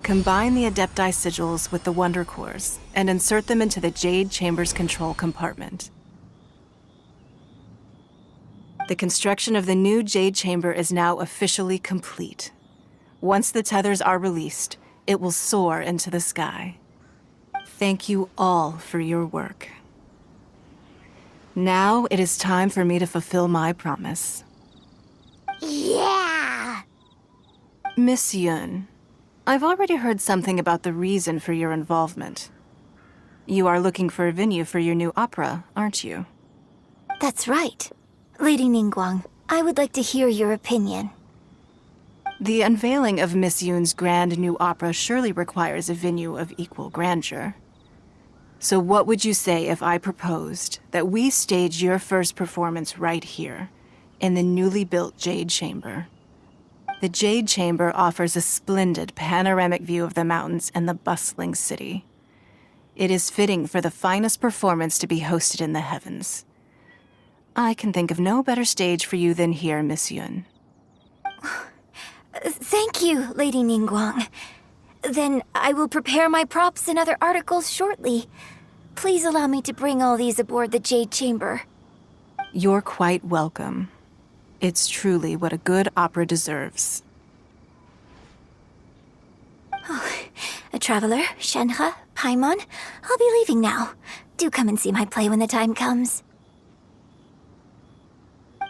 Combine the Adepti sigils with the Wonder Cores and insert them into the Jade Chamber's control compartment. The construction of the new Jade Chamber is now officially complete. Once the tethers are released, it will soar into the sky. Thank you all for your work. Now it is time for me to fulfill my promise. Yeah! Miss Yun, I've already heard something about the reason for your involvement. You are looking for a venue for your new opera, aren't you? That's right. Lady Ningguang, I would like to hear your opinion. The unveiling of Miss Yun's grand new opera surely requires a venue of equal grandeur. So what would you say if I proposed that we stage your first performance right here, in the newly built Jade Chamber? The Jade Chamber offers a splendid panoramic view of the mountains and the bustling city. It is fitting for the finest performance to be hosted in the heavens. I can think of no better stage for you than here, Miss Yun. Thank you, Lady Ningguang. Then I will prepare my props and other articles shortly. Please allow me to bring all these aboard the Jade Chamber. You're quite welcome. It's truly what a good opera deserves. Oh, a traveler, Shenhe, Paimon, I'll be leaving now. Do come and see my play when the time comes.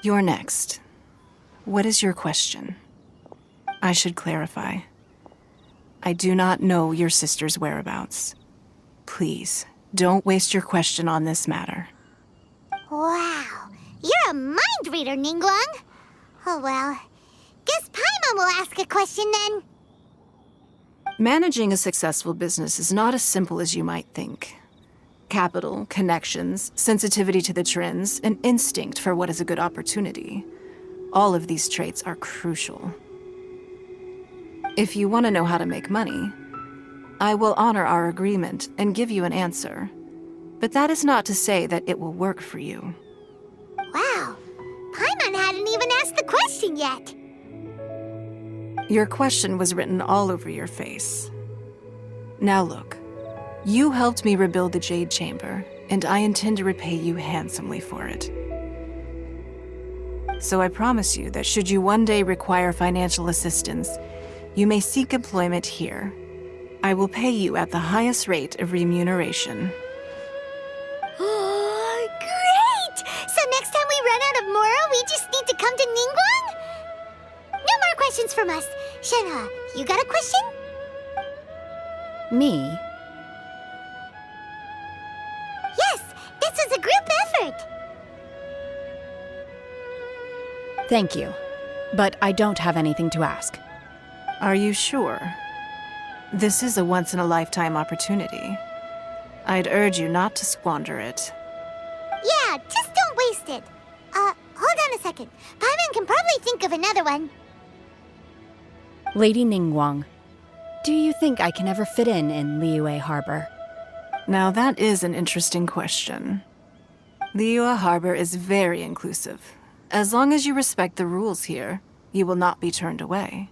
You're next. What is your question? I should clarify. I do not know your sister's whereabouts. Please, don't waste your question on this matter. Wow, you're a mind reader, Ningguang. Oh well, guess Paimon will ask a question then. Managing a successful business is not as simple as you might think. Capital, connections, sensitivity to the trends, and instinct for what is a good opportunity. All of these traits are crucial. If you want to know how to make money, I will honor our agreement and give you an answer. But that is not to say that it will work for you. Wow, Paimon hadn't even asked the question yet. Your question was written all over your face. Now look, you helped me rebuild the Jade Chamber, and I intend to repay you handsomely for it. So I promise you that should you one day require financial assistance, you may seek employment here. I will pay you at the highest rate of remuneration. Oh, great! So next time we run out of Moro, we just need to come to Ningguang? No more questions from us. Shenhe, you got a question? Me? Yes, this is a group effort. Thank you. But I don't have anything to ask. Are you sure? This is a once-in-a-lifetime opportunity. I'd urge you not to squander it. Yeah, just don't waste it. Hold on a second. Paimon can probably think of another one. Lady Ningguang, do you think I can ever fit in Liyue Harbor? Now that is an interesting question. Liyue Harbor is very inclusive. As long as you respect the rules here, you will not be turned away.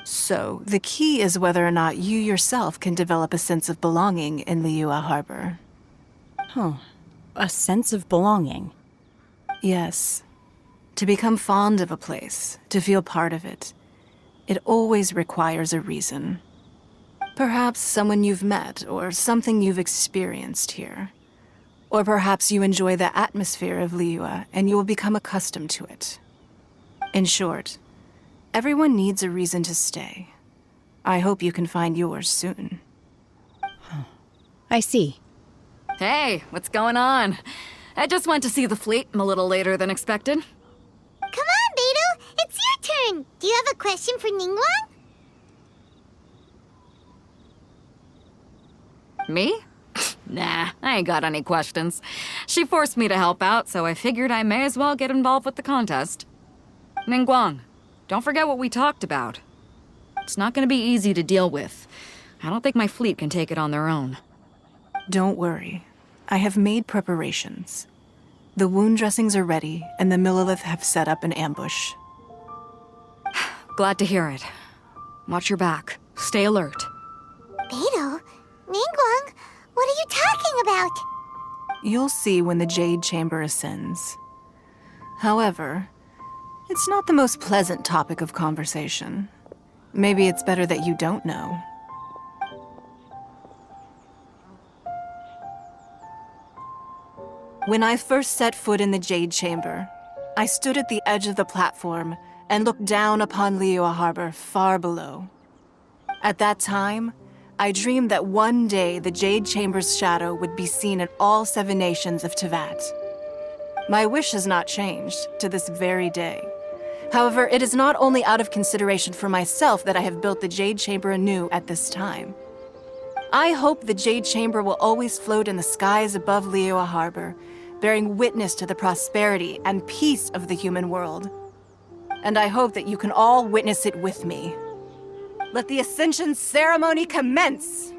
So, the key is whether or not you yourself can develop a sense of belonging in Liyue Harbor. Huh. A sense of belonging. Yes. To become fond of a place, to feel part of it, it always requires a reason. Perhaps someone you've met, or something you've experienced here. Or perhaps you enjoy the atmosphere of Liyue and you will become accustomed to it. In short, everyone needs a reason to stay. I hope you can find yours soon. I see. Hey, what's going on? I just went to see the fleet a little later than expected. Come on, Beidou, it's your turn. Do you have a question for Ningguang? Me? Nah, I ain't got any questions. She forced me to help out, so I figured I may as well get involved with the contest. Ningguang, don't forget what we talked about. It's not gonna be easy to deal with. I don't think my fleet can take it on their own. Don't worry. I have made preparations. The wound dressings are ready, and the Millilith have set up an ambush. Glad to hear it. Watch your back. Stay alert. talking about? You'll see when the Jade Chamber ascends. However, it's not the most pleasant topic of conversation. Maybe it's better that you don't know. When I first set foot in the Jade Chamber, I stood at the edge of the platform and looked down upon Liyue Harbor far below. At that time, I dreamed that one day the Jade Chamber's shadow would be seen in all 7 nations of Teyvat. My wish has not changed to this very day. However, it is not only out of consideration for myself that I have built the Jade Chamber anew at this time. I hope the Jade Chamber will always float in the skies above Liyue Harbor, bearing witness to the prosperity and peace of the human world. And I hope that you can all witness it with me. Let the Ascension ceremony commence!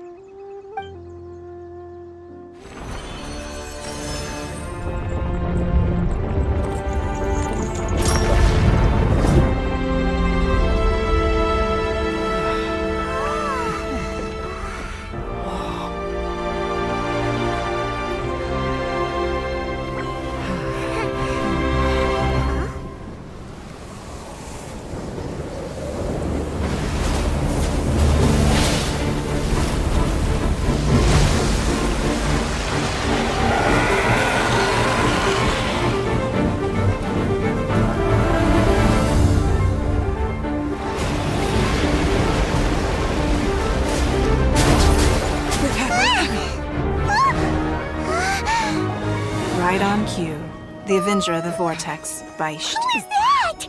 Right on cue. The Avenger of the Vortex, Beisht. Who is that?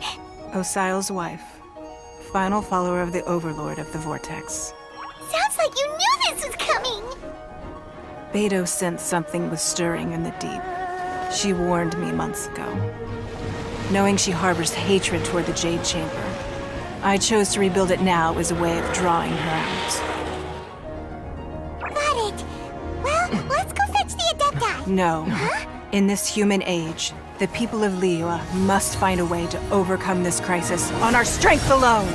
Osial's wife. Final follower of the Overlord of the Vortex. Sounds like you knew this was coming! Beidou sensed something was stirring in the deep. She warned me months ago. Knowing she harbors hatred toward the Jade Chamber, I chose to rebuild it now as a way of drawing her out. Got it. Well, let's go fetch the Adepti. No. In this human age, the people of Liyue must find a way to overcome this crisis on our strength alone!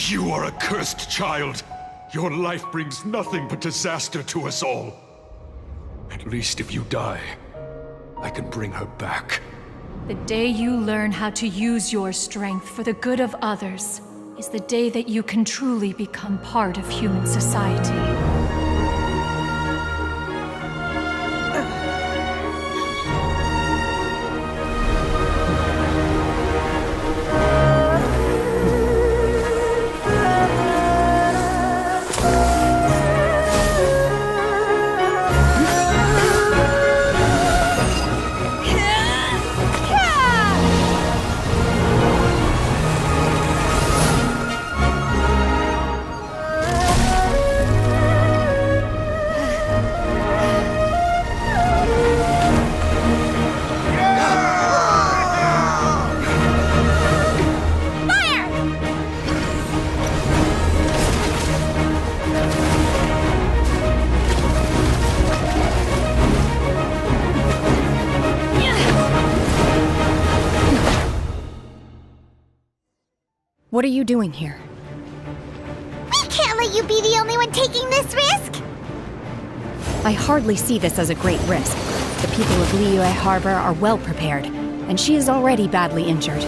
You are a cursed child. Your life brings nothing but disaster to us all. At least if you die, I can bring her back. The day you learn how to use your strength for the good of others is the day that you can truly become part of human society. What are you doing here? We can't let you be the only one taking this risk! I hardly see this as a great risk. The people of Liyue Harbor are well prepared, and she is already badly injured.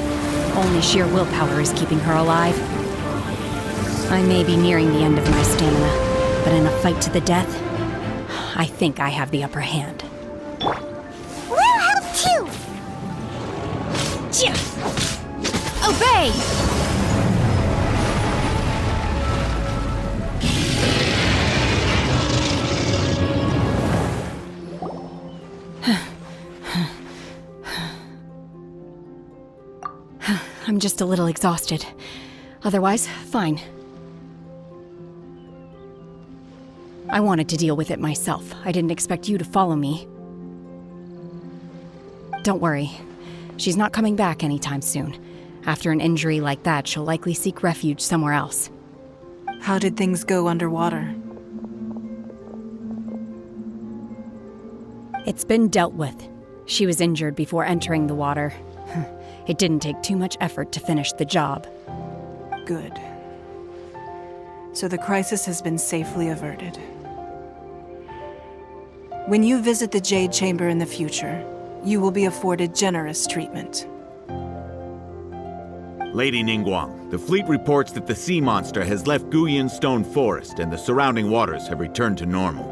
Only sheer willpower is keeping her alive. I may be nearing the end of my stamina, but in a fight to the death, I think I have the upper hand. We'll help too! Obey! I'm just a little exhausted. Otherwise, fine. I wanted to deal with it myself. I didn't expect you to follow me. Don't worry. She's not coming back anytime soon. After an injury like that, she'll likely seek refuge somewhere else. How did things go underwater? It's been dealt with. She was injured before entering the water. It didn't take too much effort to finish the job. Good. So the crisis has been safely averted. When you visit the Jade Chamber in the future, you will be afforded generous treatment. Lady Ningguang, the fleet reports that the sea monster has left Guyan Stone Forest and the surrounding waters have returned to normal.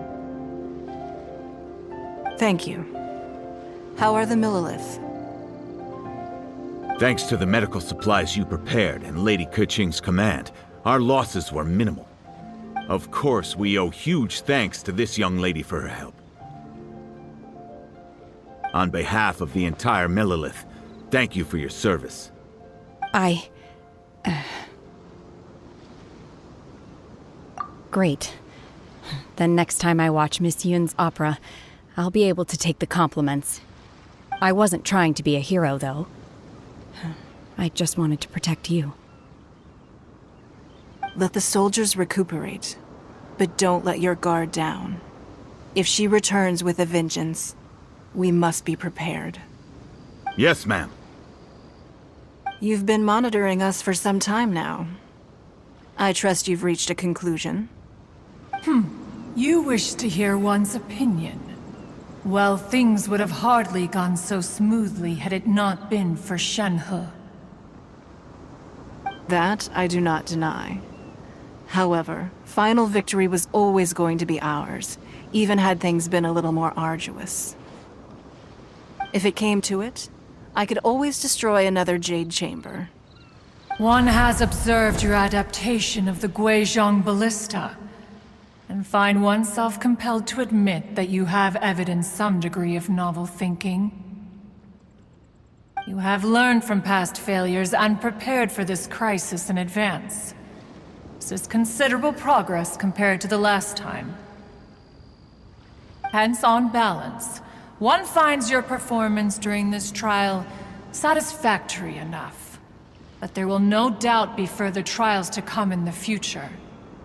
Thank you. How are the Millilith? Thanks to the medical supplies you prepared and Lady Keqing's command, our losses were minimal. Of course, we owe huge thanks to this young lady for her help. On behalf of the entire Millilith, thank you for your service. Great. Then next time I watch Miss Yun's opera, I'll be able to take the compliments. I wasn't trying to be a hero, though. I just wanted to protect you. Let the soldiers recuperate, but don't let your guard down. If she returns with a vengeance, we must be prepared. Yes, ma'am. You've been monitoring us for some time now. I trust you've reached a conclusion. You wish to hear one's opinion. Well, things would have hardly gone so smoothly had it not been for Shenhe. That I do not deny. However, final victory was always going to be ours, even had things been a little more arduous. If it came to it, I could always destroy another Jade Chamber. One has observed your adaptation of the Guizhong ballista, and find oneself compelled to admit that you have evidenced some degree of novel thinking. You have learned from past failures and prepared for this crisis in advance. This is considerable progress compared to the last time. Hence, on balance, one finds your performance during this trial satisfactory enough. But there will no doubt be further trials to come in the future.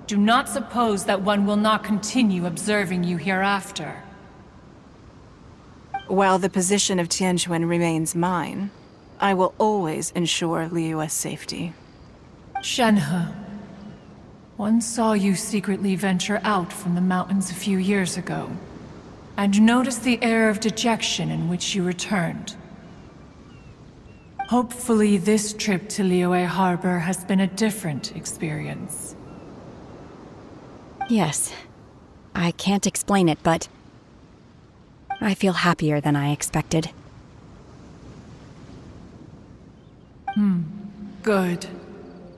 Do not suppose that one will not continue observing you hereafter. While the position of Tianquan remains mine, I will always ensure Liyue's safety. Shenhe, one saw you secretly venture out from the mountains a few years ago, and noticed the air of dejection in which you returned. Hopefully this trip to Liyue Harbor has been a different experience. Yes. I can't explain it, but I feel happier than I expected. Good.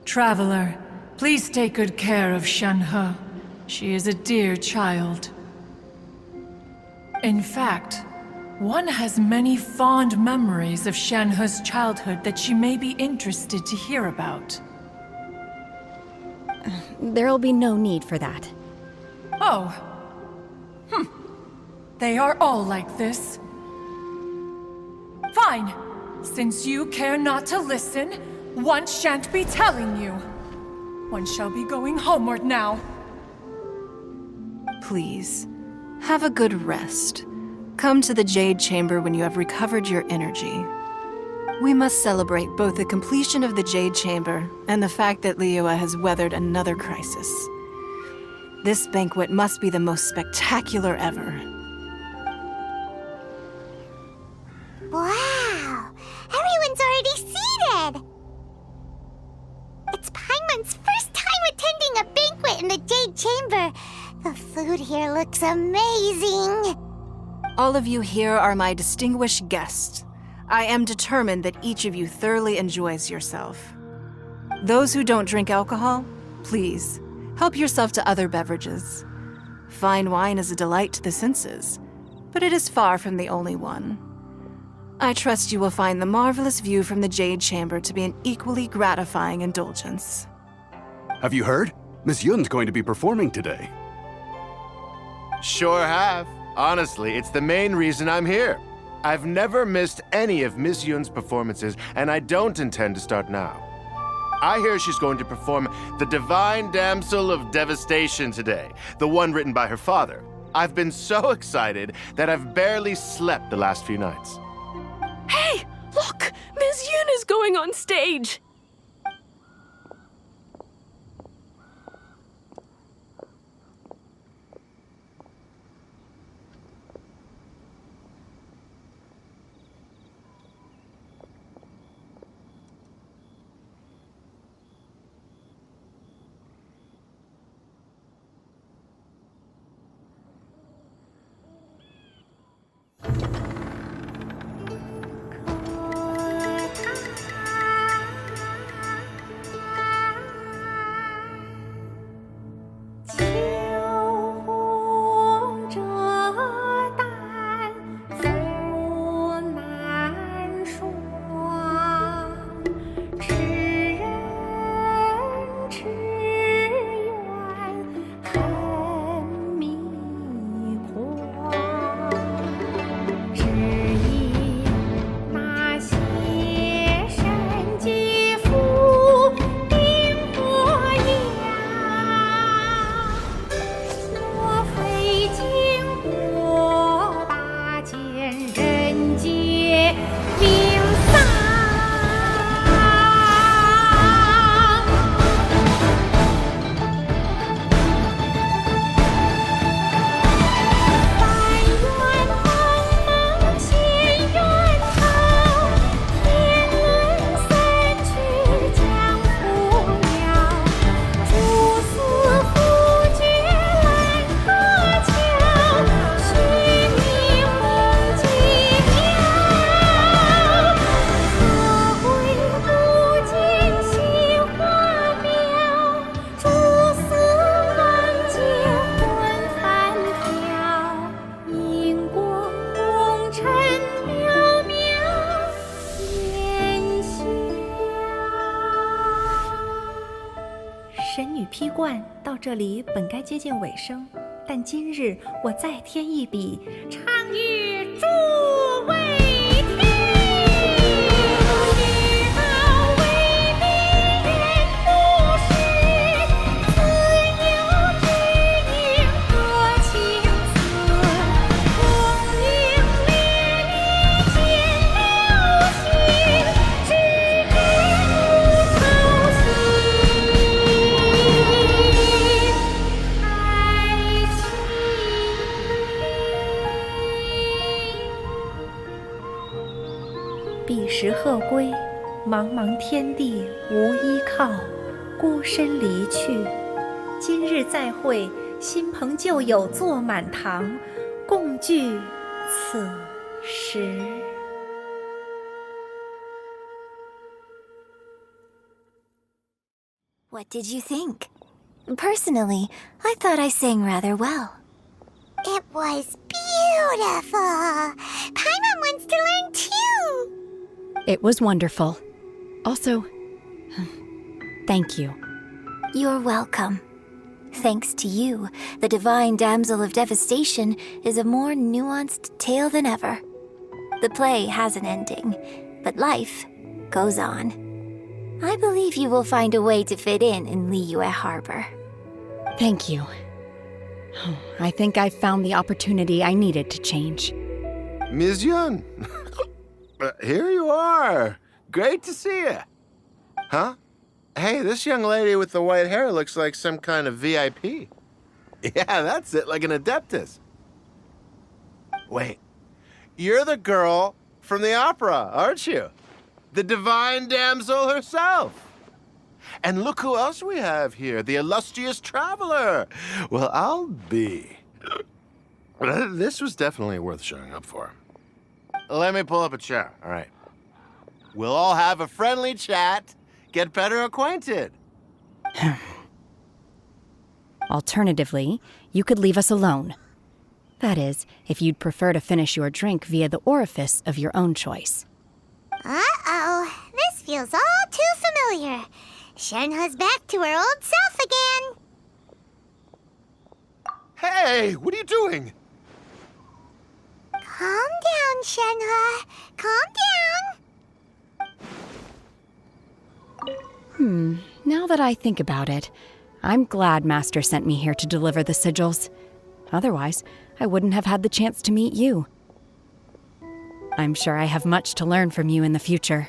Traveler, please take good care of Shenhe. She is a dear child. In fact, one has many fond memories of Shenhe's childhood that she may be interested to hear about. There'll be no need for that. Oh. They are all like this. Fine. Since you care not to listen, one shan't be telling you. One shall be going homeward now. Please, have a good rest. Come to the Jade Chamber when you have recovered your energy. We must celebrate both the completion of the Jade Chamber and the fact that Liyue has weathered another crisis. This banquet must be the most spectacular ever. Wow! Everyone's already seated! It's Paimon's first time attending a banquet in the Jade Chamber. The food here looks amazing. All of you here are my distinguished guests. I am determined that each of you thoroughly enjoys yourself. Those who don't drink alcohol, please, help yourself to other beverages. Fine wine is a delight to the senses, but it is far from the only one. I trust you will find the marvelous view from the Jade Chamber to be an equally gratifying indulgence. Have you heard? Miss Yun's going to be performing today. Sure have. Honestly, it's the main reason I'm here. I've never missed any of Miss Yun's performances, and I don't intend to start now. I hear she's going to perform The Divine Damsel of Devastation today, the one written by her father. I've been so excited that I've barely slept the last few nights. Hey, look! Miss Yun is going on stage!这里本该接近尾声，但今日我再添一笔，唱与诸位听。日后为民人不识，自有知音多情词。功名烈烈见流星，只知无愁心。彼时鹤归，茫茫天地无依靠，孤身离去。今日再会，新朋旧友坐满堂，共聚此时。What did you think? Personally, I thought I sang rather well. It was beautiful. Paimon wants to learn too. It was wonderful. Also, thank you. You're welcome. Thanks to you, the Divine Damsel of Devastation is a more nuanced tale than ever. The play has an ending, but life goes on. I believe you will find a way to fit in Liyue Harbor. Thank you. I think I found the opportunity I needed to change. Ms. Yun, here you are. Great to see you. Huh? Hey, this young lady with the white hair looks like some kind of VIP. Yeah, that's it, like an adeptus. Wait, you're the girl from the opera, aren't you? The divine damsel herself. And look who else we have here, the illustrious traveler. Well, I'll be. This was definitely worth showing up for. Let me pull up a chair, all right. We'll all have a friendly chat, get better acquainted. Alternatively, you could leave us alone. That is, if you'd prefer to finish your drink via the orifice of your own choice. Uh-oh, this feels all too familiar. Shenhe's back to her old self again. Hey, what are you doing? Calm down, Shenhe. Calm down. Now that I think about it, I'm glad Master sent me here to deliver the sigils. Otherwise, I wouldn't have had the chance to meet you. I'm sure I have much to learn from you in the future.